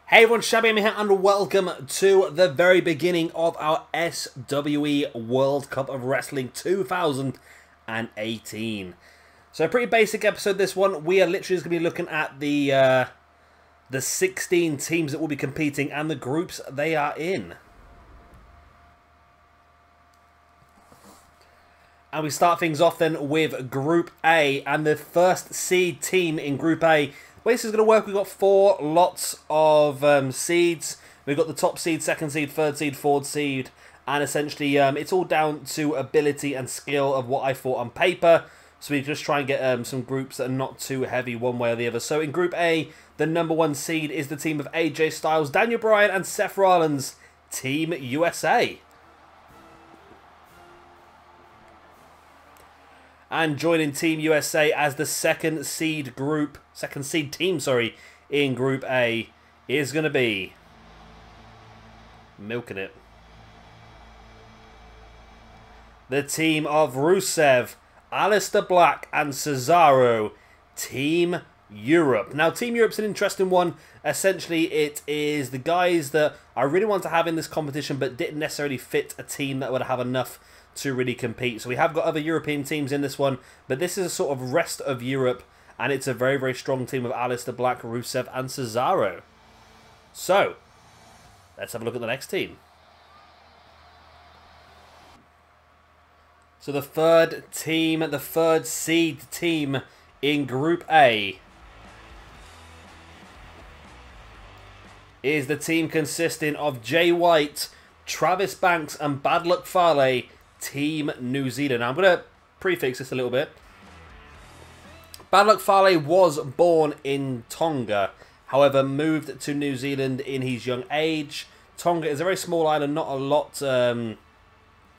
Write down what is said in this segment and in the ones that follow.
Hey everyone, Shabby here and welcome to the very beginning of our SWE World Cup of Wrestling 2018. So a pretty basic episode this one. We are literally just going to be looking at the 16 teams that will be competing and the groups they are in. And we start things off then with Group A, and the first seed team in Group A. The way this is going to work, we've got 4 lots of seeds. We've got the top seed, second seed, third seed, fourth seed, and essentially it's all down to ability and skill of what I thought on paper. So we just try and get some groups that are not too heavy one way or the other. So in Group A, the number 1 seed is the team of AJ Styles, Daniel Bryan, and Seth Rollins, Team USA. And joining Team USA as the second seed team, in Group A is going to be milking it. The team of Rusev, Aleister Black, and Cesaro, Team Europe. Now, Team Europe's an interesting one. Essentially, it is the guys that I really want to have in this competition, but didn't necessarily fit a team that would have enough to really compete. So we have got other European teams in this one, but this is a sort of rest of Europe, and it's a very, very strong team of Aleister Black, Rusev, and Cesaro. So, let's have a look at the next team. So the third seed team in Group A is the team consisting of Jay White, Travis Banks, and Bad Luck Fale, Team New Zealand. Now, I'm going to prefix this a little bit. Bad Luck Fale was born in Tonga, however moved to New Zealand in his young age. Tonga is a very small island, not a lot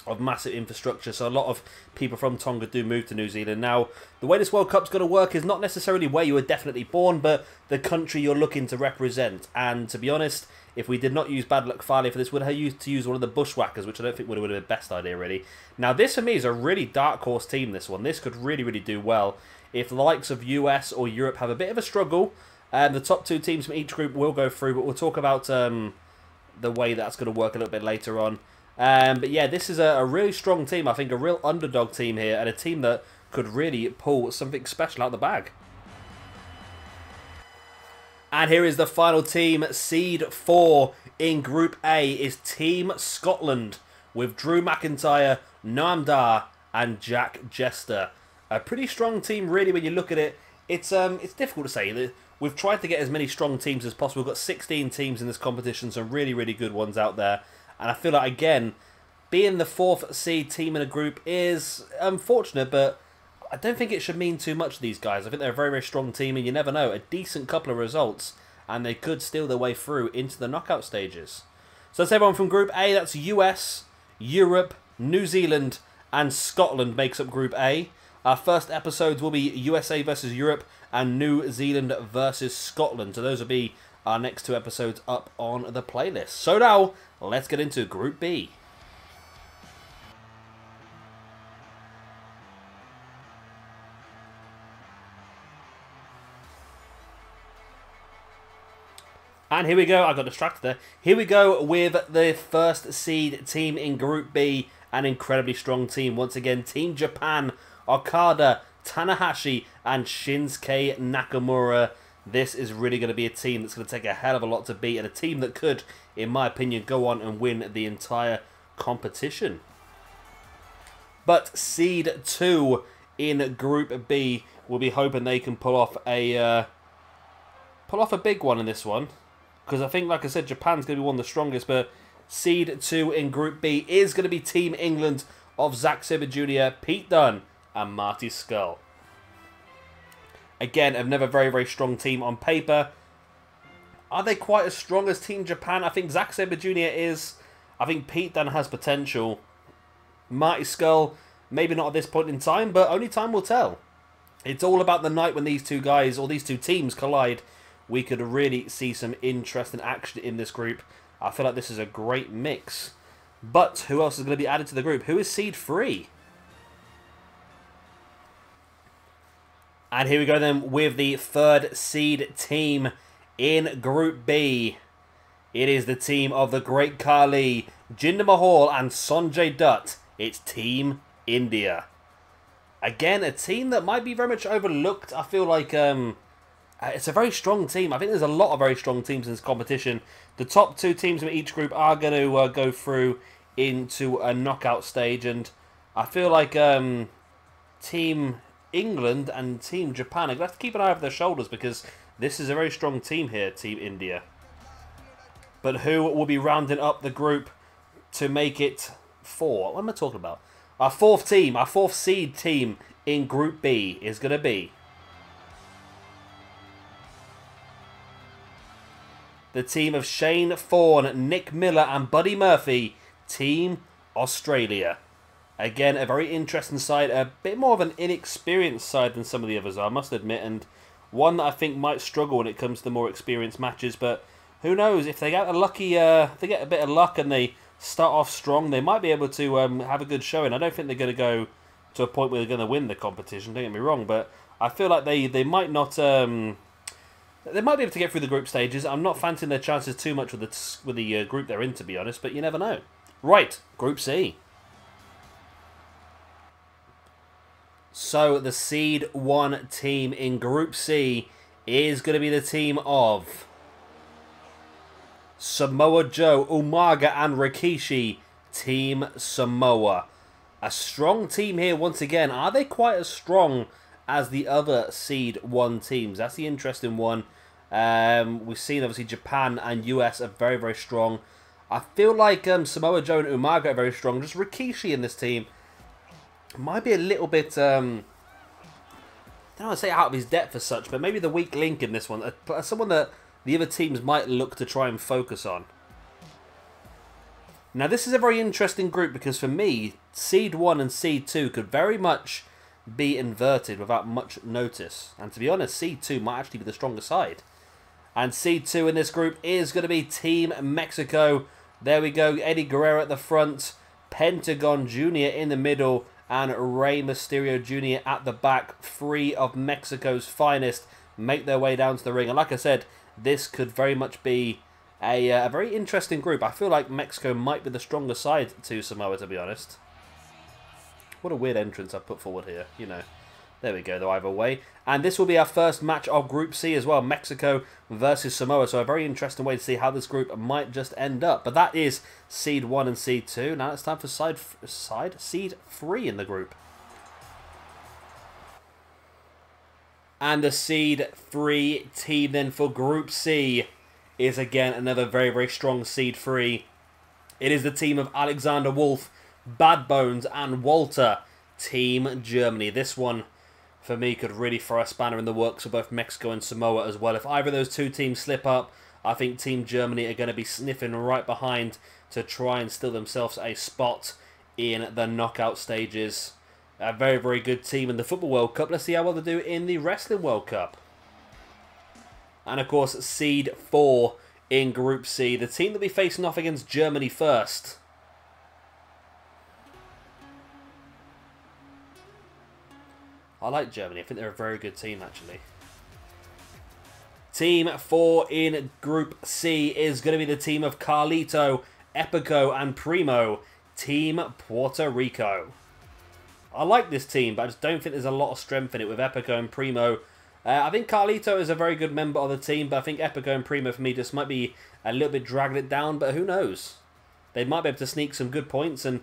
of massive infrastructure, so a lot of people from Tonga do move to New Zealand. Now, the way this World Cup's going to work is not necessarily where you were definitely born, but the country you're looking to represent. And to be honest, if we did not use Bad Luck Fale for this, we'd have used to use one of the Bushwhackers, which I don't think would have been the best idea, really. Now, this for me is a really dark horse team, this one. This could really, really do well. If the likes of US or Europe have a bit of a struggle, the top 2 teams from each group will go through, but we'll talk about the way that's going to work a little bit later on. But yeah, this is a really strong team. I think a real underdog team here, and a team that could really pull something special out the bag. And here is the final team. Seed 4 in Group A is Team Scotland, with Drew McIntyre, Noam Dar, and Jack Jester. A pretty strong team, really, when you look at it. It's difficult to say. We've tried to get as many strong teams as possible. We've got 16 teams in this competition, some really, really good ones out there. And I feel like, again, being the 4th seed team in a group is unfortunate, but I don't think it should mean too much to these guys. I think they're a very, very strong team, and you never know. A decent couple of results, and they could steal their way through into the knockout stages. So that's everyone from Group A. That's US, Europe, New Zealand, and Scotland makes up Group A. Our first episodes will be USA versus Europe and New Zealand versus Scotland. So those will be our next 2 episodes up on the playlist. So now, let's get into Group B. And here we go. I got distracted there. Here we go with the first seed team in Group B. An incredibly strong team. Once again, Team Japan, Okada, Tanahashi, and Shinsuke Nakamura. This is really going to be a team that's going to take a hell of a lot to beat, and a team that could, in my opinion, go on and win the entire competition. But Seed 2 in Group B, we'll be hoping they can pull off a big one in this one. Because I think, like I said, Japan's going to be one of the strongest, but Seed 2 in Group B is going to be Team England of Zack Sabre Jr., Pete Dunne, and Marty Scurll. Again, another very, very strong team on paper. Are they quite as strong as Team Japan? I think Zack Sabre Jr. is. I think Pete Dunne has potential. Marty Scurll, maybe not at this point in time, but only time will tell. It's all about the night when these 2 guys, or these 2 teams, collide. We could really see some interesting action in this group. I feel like this is a great mix. But who else is going to be added to the group? Who is Seed 3? And here we go then with the third seed team in Group B. It is the team of the Great Khali, Jinder Mahal and Sanjay Dutt. It's Team India. Again, a team that might be very much overlooked. I feel like it's a very strong team. I think there's a lot of very strong teams in this competition. The top 2 teams from each group are going to go through into a knockout stage. And I feel like Team England and Team Japan are going to have to keep an eye over their shoulders because this is a very strong team here, Team India. But who will be rounding up the group to make it 4? What am I talking about? Our 4th team, our 4th seed team in Group B is going to be the team of Shane Thorne, Nick Miller and Buddy Murphy, Team Australia. Again, a very interesting side, a bit more of an inexperienced side than some of the others are, I must admit, and one that I think might struggle when it comes to the more experienced matches, but who knows, if they get a lucky, if they get a bit of luck and they start off strong, they might be able to have a good showing. I don't think they're going to go to a point where they're going to win the competition, don't get me wrong, but I feel like they might not, they might be able to get through the group stages. I'm not fancying their chances too much with the group they're in, to be honest, but you never know. Right, Group C. So, the Seed 1 team in Group C is going to be the team of Samoa Joe, Umaga and Rikishi, Team Samoa. A strong team here once again. Are they quite as strong as the other Seed 1 teams? That's the interesting one. We've seen, obviously, Japan and US are very, very strong. I feel like Samoa Joe and Umaga are very strong. Just Rikishi in this team might be a little bit, I don't want to say out of his depth as such, but maybe the weak link in this one. Someone that the other teams might look to try and focus on. Now, this is a very interesting group because for me, Seed 1 and Seed 2 could very much be inverted without much notice. And to be honest, Seed 2 might actually be the stronger side. And Seed 2 in this group is going to be Team Mexico. There we go, Eddie Guerrero at the front, Pentagon Jr. in the middle, and Rey Mysterio Jr. at the back. 3 of Mexico's finest make their way down to the ring. And like I said, this could very much be a very interesting group. I feel like Mexico might be the stronger side to Samoa, to be honest. What a weird entrance I've put forward here, you know. There we go, though, either way. And this will be our first match of Group C as well. Mexico versus Samoa. So a very interesting way to see how this group might just end up. But that is Seed 1 and Seed 2. Now it's time for Seed 3 in the group. And the Seed 3 team then for Group C is again another very, very strong Seed 3. It is the team of Alexander Wolf, Bad Bones, and Walter, Team Germany. This one, for me, could really throw a spanner in the works for both Mexico and Samoa as well. If either of those two teams slip up, I think Team Germany are going to be sniffing right behind to try and steal themselves a spot in the knockout stages. A very, very good team in the Football World Cup. Let's see how well they do in the Wrestling World Cup. And, of course, Seed 4 in Group C. The team that will be facing off against Germany first. I like Germany. I think they're a very good team, actually. Team 4 in Group C is going to be the team of Carlito, Epico, and Primo. Team Puerto Rico. I like this team, but I just don't think there's a lot of strength in it with Epico and Primo. I think Carlito is a very good member of the team, but I think Epico and Primo, for me, just might be a little bit dragging it down, but who knows? They might be able to sneak some good points, and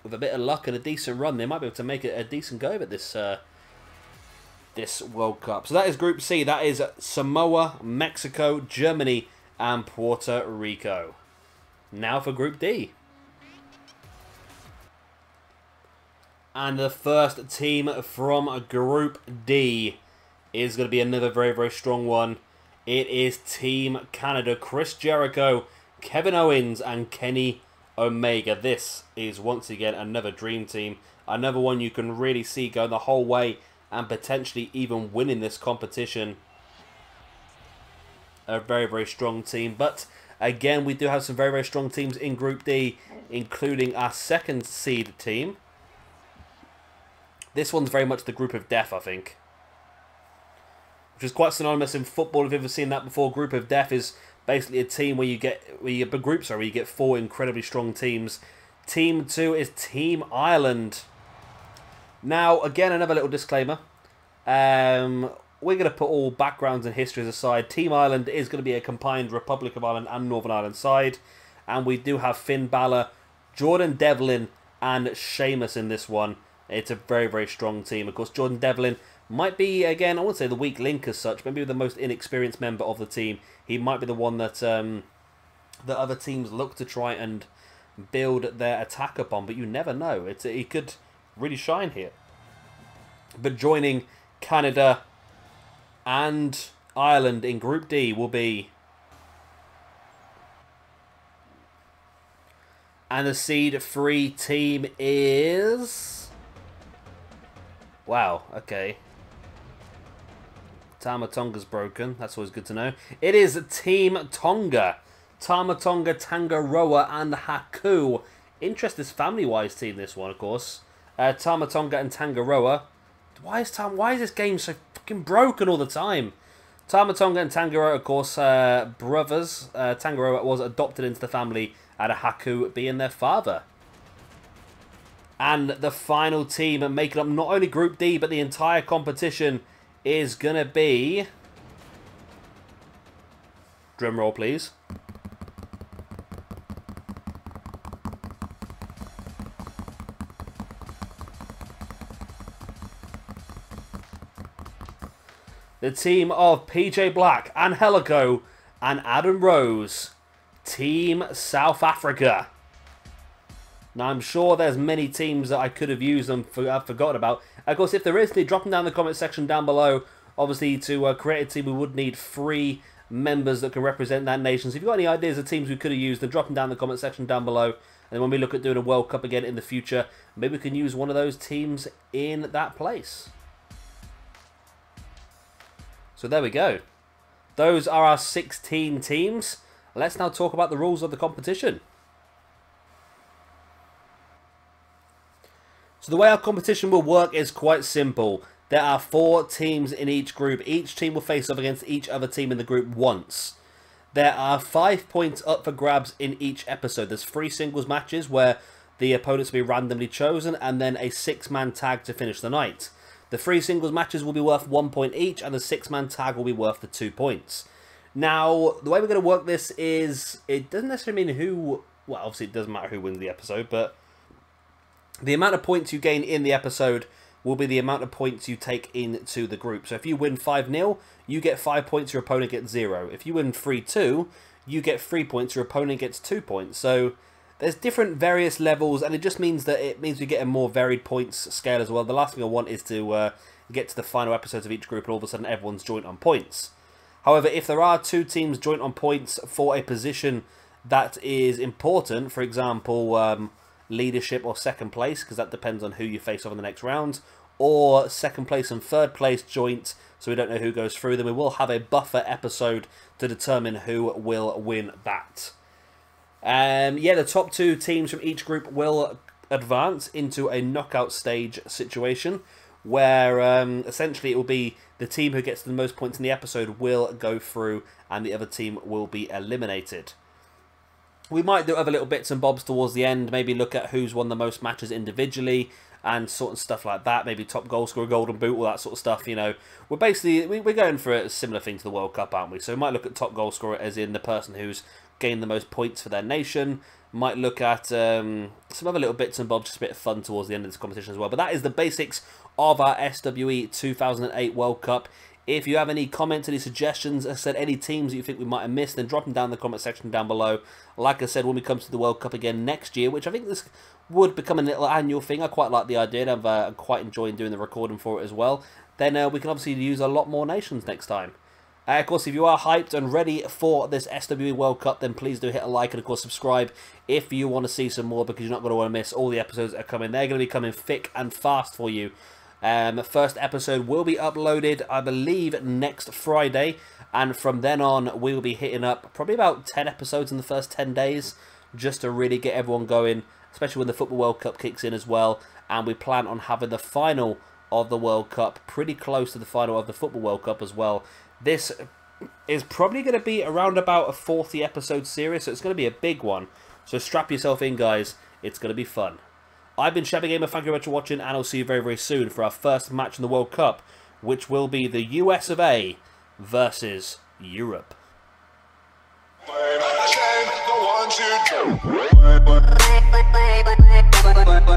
with a bit of luck and a decent run, they might be able to make it a decent go at this this World Cup. So that is Group C. That is Samoa, Mexico, Germany, and Puerto Rico. Now for Group D. And the first team from Group D is going to be another very, very strong one. It is Team Canada. Chris Jericho, Kevin Owens, and Kenny Omega. This is once again another dream team. Another one you can really see going the whole way and potentially even winning this competition. A very, very strong team. But again, we do have some very, very strong teams in Group D, including our second seed team. This one's very much the Group of Death, I think. Which is quite synonymous in football, if you've ever seen that before. Group of Death is basically a team where you get groups where you get 4 incredibly strong teams. Team 2 is Team Ireland. Now, again, another little disclaimer. We're going to put all backgrounds and histories aside. Team Ireland is going to be a combined Republic of Ireland and Northern Ireland side. And we do have Finn Balor, Jordan Devlin, and Sheamus in this one. It's a very, very strong team. Of course, Jordan Devlin might be, again, I wouldn't say the weak link as such, maybe the most inexperienced member of the team. He might be the one that the other teams look to try and build their attack upon. But you never know. He could really shine here. But joining Canada and Ireland in Group D will be... And the seed 3 team is... Wow, okay. Tama Tonga's broken. That's always good to know. It is Team Tonga. Tama Tonga, Tangaroa, and Haku. Interesting family-wise team, this one, of course. Tama Tonga and Tangaroa. Why is this game so fucking broken all the time? Tama Tonga and Tangaroa, of course, brothers. Tangaroa was adopted into the family, and Haku being their father. And the final team making up not only Group D, but the entire competition is going to be... Drum roll, please. The team of PJ Black, Angelico, and Adam Rose. Team South Africa. Now, I'm sure there's many teams that I could have used and I've forgotten about. Of course, if there is, drop them down in the comment section down below. Obviously, to create a team, we would need 3 members that can represent that nation. So if you've got any ideas of teams we could have used, then drop them down in the comment section down below. And when we look at doing a World Cup again in the future, maybe we can use one of those teams in that place. So there we go. Those are our 16 teams. Let's now talk about the rules of the competition. So the way our competition will work is quite simple. There are 4 teams in each group. Each team will face off against each other team in the group once. There are 5 points up for grabs in each episode. There's 3 singles matches where the opponents will be randomly chosen, and then a 6-man tag to finish the night. The 3 singles matches will be worth 1 point each, and the 6-man tag will be worth the 2 points. Now, the way we're going to work this is, it doesn't necessarily mean who, well, obviously it doesn't matter who wins the episode, but the amount of points you gain in the episode will be the amount of points you take into the group. So if you win 5-0, you get 5 points, your opponent gets 0. If you win 3-2, you get 3 points, your opponent gets 2 points. So there's different various levels, and it just means that we get a more varied points scale as well. The last thing I want is to get to the final episodes of each group and all of a sudden everyone's joint on points. However, if there are 2 teams joint on points for a position that is important, for example, leadership or second place, because that depends on who you face off in the next round, or second place and third place joint, so we don't know who goes through, then we will have a buffer episode to determine who will win that. Yeah, the top 2 teams from each group will advance into a knockout stage situation, where essentially it will be the team who gets the most points in the episode will go through and the other team will be eliminated. We might do other little bits and bobs towards the end, maybe look at who's won the most matches individually and sort of stuff like that, maybe top goal scorer, golden boot, all that sort of stuff, you know. We're basically, we're going for a similar thing to the World Cup, aren't we? So we might look at top goal scorer as in the person who's gained the most points for their nation. Might look at some other little bits and bobs, just a bit of fun towards the end of this competition as well. But that is the basics of our SWE 2008 World Cup. If you have any comments, any suggestions, as I said, any teams that you think we might have missed, then drop them down in the comment section down below. Like I said, when we come to the World Cup again next year, which I think this would become a little annual thing. I quite like the idea, and I'm quite enjoying doing the recording for it as well. Then we can obviously use a lot more nations next time. Of course, if you are hyped and ready for this SWE World Cup, then please do hit a like and, of course, subscribe if you want to see some more, because you're not going to want to miss all the episodes that are coming. They're going to be coming thick and fast for you. First episode will be uploaded, I believe, next Friday, and from then on, we will be hitting up probably about 10 episodes in the first 10 days, just to really get everyone going, especially when the Football World Cup kicks in as well, and we plan on having the final of the World Cup pretty close to the final of the Football World Cup as well. This is probably going to be around about a 40 episode series, so it's going to be a big one. So strap yourself in, guys. It's going to be fun. I've been Shabby Gamer, thank you very much for watching, and I'll see you very, very soon for our first match in the World Cup, which will be the US of A versus Europe. The one, two,